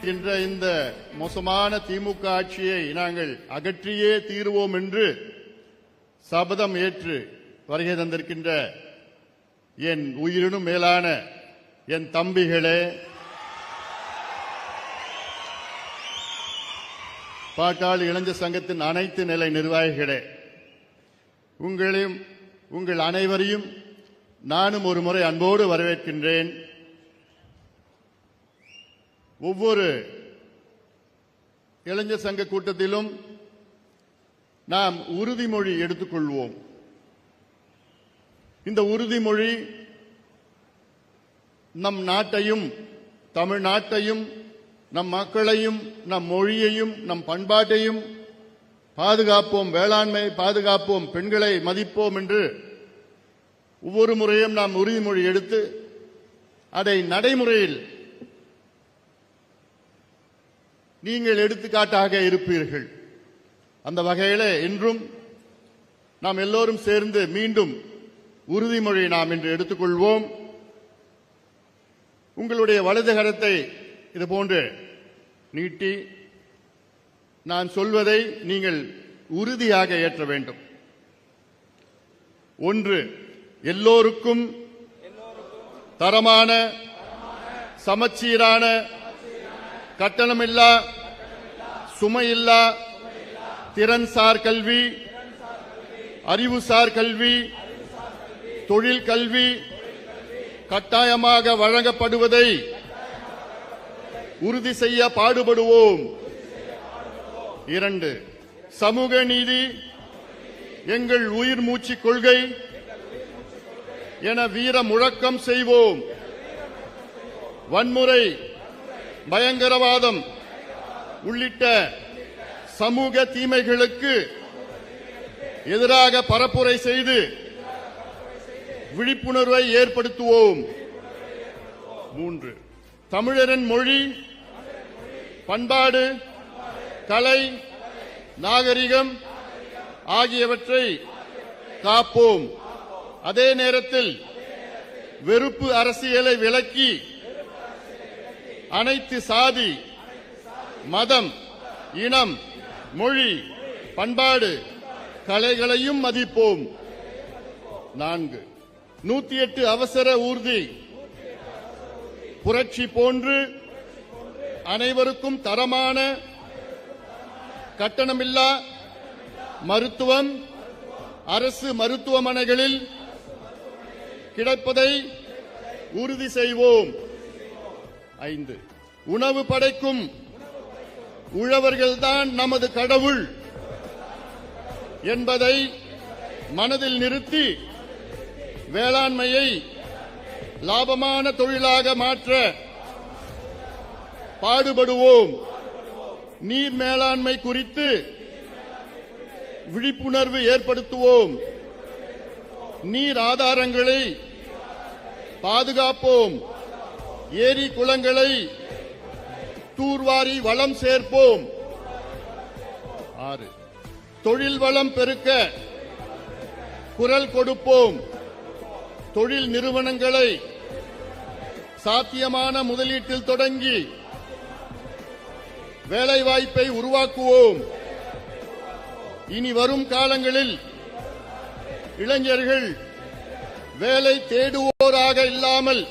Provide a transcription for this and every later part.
இந்த மோசமான திமுக ஆட்சியை நாங்கள் அகற்றியே தீருவோம் என்று சபதம் ஏற்று வருகை தந்திருக்கின்ற என் உயிரினும் மேலான என் தம்பிகளே, பாட்டாளி இளைஞர் சங்கத்தின் அனைத்து நிலை நிர்வாகிகளே, உங்கள் அனைவரையும் நானும் ஒரு முறை அன்போடு வரவேற்கின்றேன். ஒவ்வொரு இளைஞர் சங்க கூட்டத்திலும் நாம் உறுதிமொழி எடுத்துக்கொள்வோம். இந்த உறுதிமொழி நம் நாட்டையும் தமிழ்நாட்டையும் நம் மக்களையும் நம் மொழியையும் நம் பண்பாட்டையும் பாதுகாப்போம், வேளாண்மை பாதுகாப்போம், பெண்களை மதிப்போம் என்று ஒவ்வொரு முறையும் நாம் உறுதிமொழி எடுத்து அதை நடைமுறையில் நீங்கள் எடுத்துக்காட்டாக இருப்பீர்கள். அந்த வகையிலே இன்றும் நாம் எல்லோரும் சேர்ந்து மீண்டும் உறுதிமொழி நாம் இன்று எடுத்துக்கொள்வோம். உங்களுடைய வலது கரத்தை இதுபோன்று நீட்டி நான் சொல்வதை நீங்கள் உறுதியாக ஏற்ற வேண்டும். 1. எல்லோருக்கும் தரமான சமச்சீரான கட்டணமில்லா சுமையில்லா திறன்சார் கல்வி, அறிவுசார் கல்வி, தொழில் கல்வி கட்டாயமாக வழங்கப்படுவதை உறுதி செய்ய பாடுபடுவோம். 2. சமூக நீதி எங்கள் உயிர் மூச்சு கொள்கை என வீர முழக்கம் செய்வோம். வன்முறை, பயங்கரவாதம் உள்ளிட்ட சமூக தீமைகளுக்கு எதிராக பரப்புரை செய்து விழிப்புணர்வை ஏற்படுத்துவோம். 3. தமிழரின் மொழி, பண்பாடு, கலை, நாகரிகம் ஆகியவற்றை காப்போம். அதே நேரத்தில் வெறுப்பு அரசியலை விலக்கி அனைத்து சாதி, மதம், இனம், மொழி, பண்பாடு, கலைகளையும் மதிப்போம். 4. 108 அவசர ஊர்தி புரட்சி போன்று அனைவருக்கும் தரமான கட்டணமில்லா மருத்துவம் அரசு மருத்துவமனைகளில் கிடைப்பதை உறுதி செய்வோம். 5. உணவு படைக்கும் உழவர்கள்தான் நமது கடவுள் என்பதை மனதில் நிறுத்தி வேளாண்மையை லாபமான தொழிலாக மாற்ற பாடுபடுவோம். நீர் மேலாண்மை குறித்து விழிப்புணர்வு ஏற்படுத்துவோம். நீர் ஆதாரங்களை பாதுகாப்போம். ஏரி குளங்களை தூர்வாரி வளம் சேர்ப்போம். 6. தொழில் வளம் பெருக்க குரல் கொடுப்போம். தொழில் நிறுவனங்களை சாத்தியமான முதலீட்டில் தொடங்கி வேலைவாய்ப்பை உருவாக்குவோம். இனி வரும் காலங்களில் இளைஞர்கள் வேலை தேடுவோராக இல்லாமல்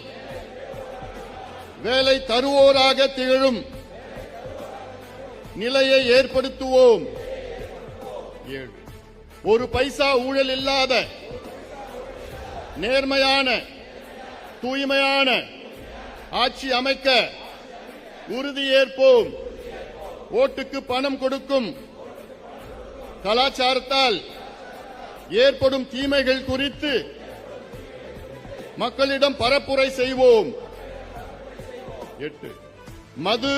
வேலை தருவோராக திகழும் நிலையை ஏற்படுத்துவோம். 7. ஒரு பைசா ஊழல் இல்லாத நேர்மையான தூய்மையான ஆட்சி அமைக்க உறுதியேற்போம். ஓட்டுக்கு பணம் கொடுக்கும் கலாச்சாரத்தால் ஏற்படும் தீமைகள் குறித்து மக்களிடம் பரப்புரை செய்வோம். 8. மது,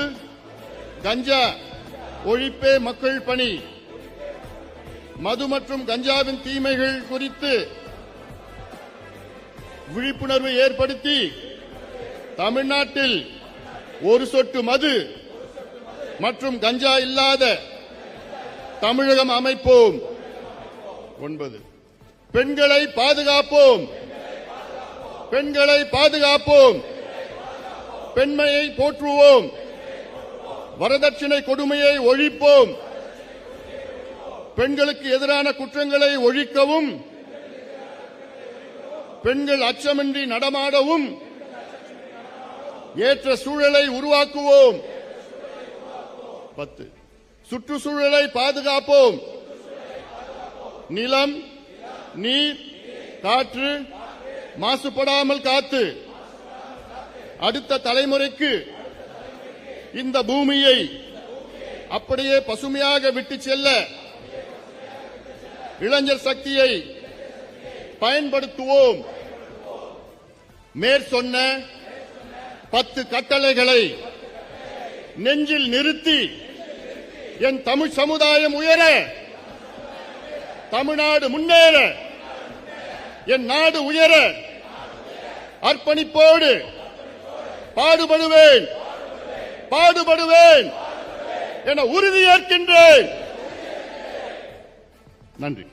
கஞ்சா ஒழிப்பே மக்கள் பணி. மது மற்றும் கஞ்சாவின் தீமைகள் குறித்து விழிப்புணர்வு ஏற்படுத்தி தமிழ்நாட்டில் ஒரு சொட்டு மது மற்றும் கஞ்சா இல்லாத தமிழகம் அமைப்போம். 9. பெண்களை பாதுகாப்போம். பெண்களை பாதுகாப்போம். பெண்மையை போற்றுவோம். வரதட்சணை கொடுமையை ஒழிப்போம். பெண்களுக்கு எதிரான குற்றங்களை ஒழிக்கவும், பெண்கள் அச்சமின்றி நடமாடவும் ஏற்ற சூழலை உருவாக்குவோம். 10 சுற்றுச்சூழலை பாதுகாப்போம். நிலம், நீர், காற்று மாசுபடாமல் காத்து அடுத்த தலைமுறைக்கு இந்த பூமியை அப்படியே பசுமையாக விட்டு செல்ல இளைஞர் சக்தியை பயன்படுத்துவோம். மேற்சொன்ன 10 கட்டளைகளை நெஞ்சில் நிறுத்தி என் தமிழ் சமுதாயம் உயர, தமிழ்நாடு முன்னேற, என் நாடு உயர அர்ப்பணிப்போடு பாடுபடுவேன் என உறுதியேற்கின்றேன். நன்றி.